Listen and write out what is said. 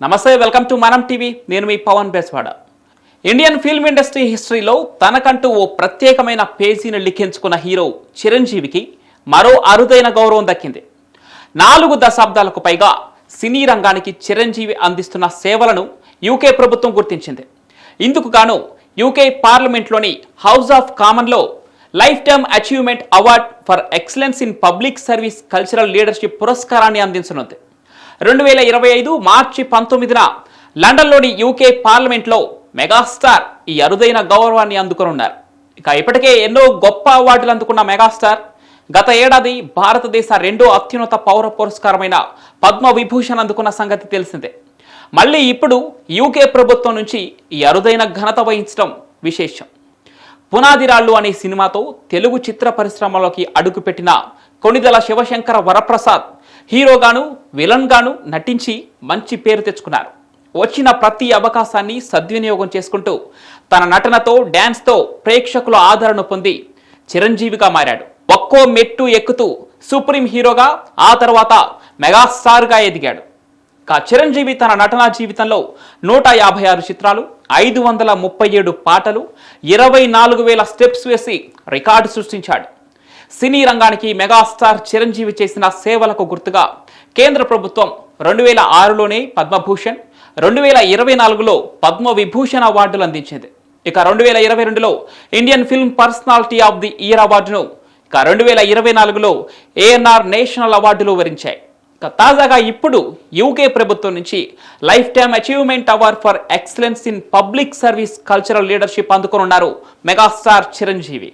నమస్తే, welcome to మనం TV. నేను మీ పవన్ బేస్వాడ. ఇండియన్ ఫిల్మ్ ఇండస్ట్రీ హిస్టరీలో తనకంటూ ఓ ప్రత్యేకమైన పేజీని లిఖించుకున్న హీరో చిరంజీవికి మరో అరుదైన గౌరవం దక్కింది. 4 దశాబ్దాలకు పైగా సినీ రంగానికి చిరంజీవి అందిస్తున్న సేవలను యూకే ప్రభుత్వం గుర్తించింది. ఇందుకు గాను యూకే పార్లమెంట్లోని హౌస్ ఆఫ్ కామన్లో lifetime achievement award for excellence in public service cultural leadership పురస్కారాన్ని అందించనుంది. 2025 మార్చి 19న లండన్లోని యూకే పార్లమెంట్లో మెగాస్టార్ ఈ అరుదైన గౌరవాన్ని అందుకున్నారు. ఇప్పటికే ఎన్నో గొప్ప అవార్డులు అందుకున్న మెగాస్టార్ గత ఏడాది భారతదేశ 2వ అత్యున్నత పౌర పురస్కారమైన పద్మ విభూషణ్ అందుకున్న సంగతి తెలిసిందే. మళ్ళీ ఇప్పుడు యూకే ప్రభుత్వం నుంచి ఈ అరుదైన ఘనత వహించడం విశేషం. పునాదిరాళ్ళు అనే సినిమాతో తెలుగు చిత్ర పరిశ్రమలోకి అడుగుపెట్టిన కొణిదెల శివశంకర వరప్రసాద్ హీరోగాను విలన్ గాను నటించి మంచి పేరు తెచ్చుకున్నారు. వచ్చిన ప్రతి అవకాశాన్ని సద్వినియోగం చేసుకుంటూ తన నటనతో డ్యాన్స్తో ప్రేక్షకుల ఆదరణ పొంది చిరంజీవిగా మారాడు. ఒక్కో మెట్టు ఎక్కుతూ సుప్రీం హీరోగా, ఆ తర్వాత మెగాస్టార్గా ఎదిగాడు. చిరంజీవి తన నటనా జీవితంలో 156 చిత్రాలు, 537 పాటలు, 24,000 స్టెప్స్ వేసి రికార్డు సృష్టించాడు. సినీ రంగానికి మెగాస్టార్ చిరంజీవి చేసిన సేవలకు గుర్తుగా కేంద్ర ప్రభుత్వం 2006లోనే పద్మభూషణ్, 2024లో పద్మ విభూషణ్ అవార్డులు అందించింది. 2022లో Indian film personality of the year అవార్డును, 2024లో ఏఎన్ఆర్ నేషనల్ అవార్డులు వరించాయి. తాజాగా ఇప్పుడు యూకే ప్రభుత్వం నుంచి life time achievement award for excellence in public service cultural leadership అందుకున్నారు మెగాస్టార్ చిరంజీవి.